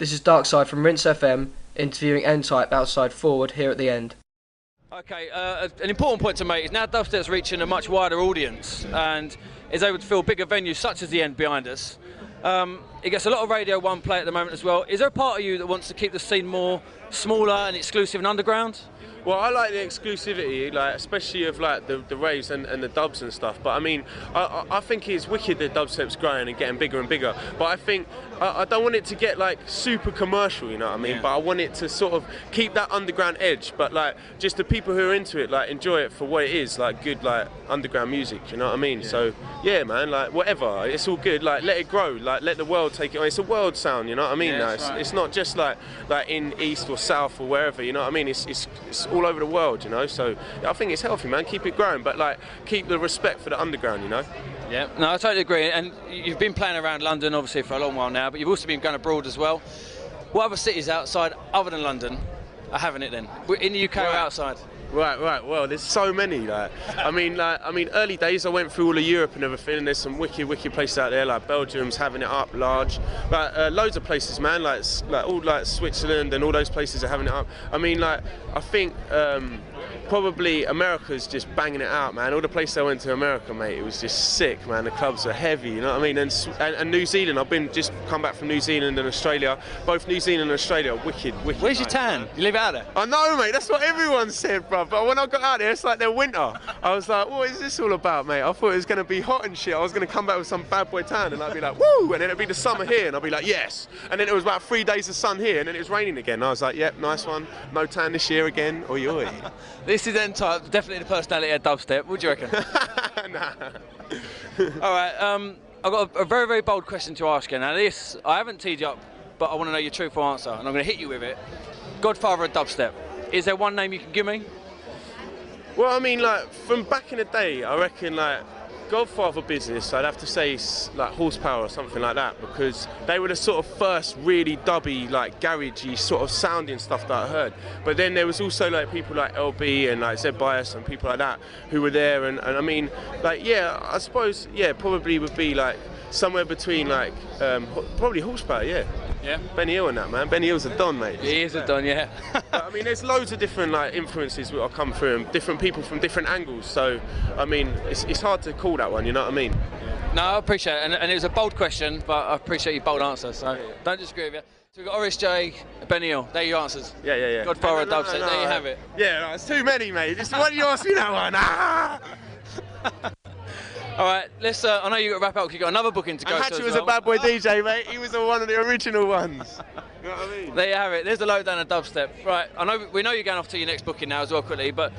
This is Darkside from Rinse FM, interviewing N-Type outside Forward here at the end. Okay, an important point to make is now dubstep's reaching a much wider audience and is able to fill bigger venues such as the end behind us. It gets a lot of Radio 1 play at the moment as well. Is there a part of you that wants to keep the scene more smaller and exclusive and underground? Well, I like the exclusivity, like especially of like the raves and the dubs and stuff. But I mean, I think it's wicked that dubstep's growing and getting bigger and bigger. But I think I don't want it to get like super commercial, you know what I mean? Yeah. But I want it to sort of keep that underground edge. But like just the people who are into it, like enjoy it for what it is, like good like underground music. You know what I mean? Yeah. So yeah, man, like whatever, it's all good. Like let it grow. Like let the world take it on. It's a world sound. You know what I mean? Yeah, no, it's not just like in East or South or wherever. You know what I mean? It's all over the world, you know, so I think it's healthy, man. Keep it growing, but like keep the respect for the underground, you know. Yeah, no, I totally agree. And you've been playing around London obviously for a long while now, but you've also been going abroad as well. What other cities outside other than London are having it then? In the UK or outside? Right. Well, there's so many. I mean, early days I went through all of Europe and everything, and there's some wicked places out there. Like Belgium's having it up large, but loads of places, man. Like all like Switzerland and all those places are having it up. I mean, like I think probably America's just banging it out, man. All the places I went to America, mate, it was just sick, man. The clubs are heavy, you know what I mean? And New Zealand, I've just come back from New Zealand and Australia. Both New Zealand and Australia are wicked. Where's your tan? You leave it out there? I know, mate. That's what everyone said, bro. But when I got out there, it's like their winter. I was like, what is this all about, mate? I thought it was going to be hot and shit. I was going to come back with some bad boy tan and I'd be like, woo! And then it'd be the summer here and I'd be like, yes. And then it was about 3 days of sun here and then it was raining again. I was like, yep, nice one. No tan this year again. Oi, oi. This is N-Type, definitely the personality of dubstep. What do you reckon? Nah. All right, I've got a very, very bold question to ask you. Now this, I haven't teed you up, but I want to know your truthful answer and I'm going to hit you with it. Godfather of dubstep. Is there one name you can give me? Well, I mean, like, from back in the day, I reckon, like, Godfather business, I'd have to say, like, Horsepower or something like that, because they were the sort of first really dubby, like, garagey sort of sounding stuff that I heard. But then there was also, like, people like LB and, like, Zed Bias and people like that who were there, and I mean, like, yeah, I suppose, yeah, probably would be, like, somewhere between, like, probably Horsepower, yeah. Yeah. Benny Hill and that, man. Benny Hill's a don, mate. He is a don, yeah. I mean, there's loads of different like influences that have come through and different people from different angles. So, I mean, it's hard to call that one, you know what I mean? No, I appreciate it. And it was a bold question, but I appreciate your bold answer. So, don't disagree with you. So we've got Oris J, Benny Hill. There are your answers. Yeah. Godfather of dubstep. There you have it. Yeah, no, it's too many, mate. Why do you ask me that one? Ah! All right, let's. I know you've got to wrap up because you've got another booking to go to. Hatchet was a bad boy DJ, mate. He was one of the original ones. You know what I mean? There you have it. There's the lowdown of dubstep. Right, we know you're going off to your next booking now as well, quickly. But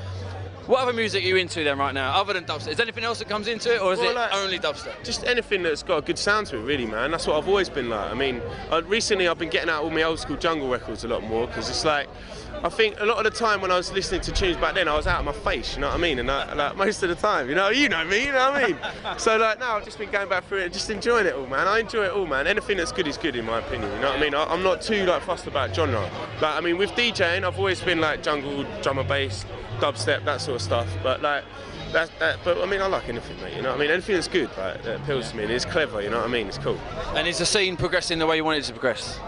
what other music are you into then right now, other than dubstep? Is there anything else that comes into it, or is it like, only dubstep? Just anything that's got a good sound to it, really, man. That's what I've always been like. I mean, recently I've been getting out all my old school jungle records a lot more because it's like. I think a lot of the time when I was listening to tunes back then, I was out of my face, you know what I mean? And like most of the time, you know me, you know what I mean? So like now I've just been going back through it and just enjoying it all, man. I enjoy it all, man. Anything that's good is good in my opinion, you know what I mean? I'm not too like fussed about genre. Like I mean, with DJing, I've always been like jungle, drum and bass, dubstep, that sort of stuff. But like but I mean, I like anything, mate. You know what I mean? Anything that's good, like, that appeals to me. And it's clever, you know what I mean? It's cool. And is the scene progressing the way you want it to progress?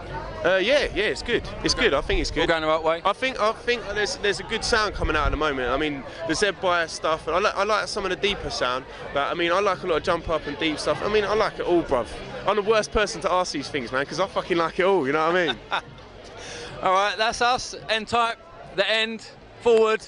Yeah, it's good. It's good. I think it's good. All going the right way. I think there's a good sound coming out at the moment. I mean, the Zed Bias stuff, and I like some of the deeper sound. But I mean, I like a lot of jump up and deep stuff. I mean, I like it all, bruv. I'm the worst person to ask these things, man, because I fucking like it all. You know what I mean? All right, that's us. N-Type, the end, forward.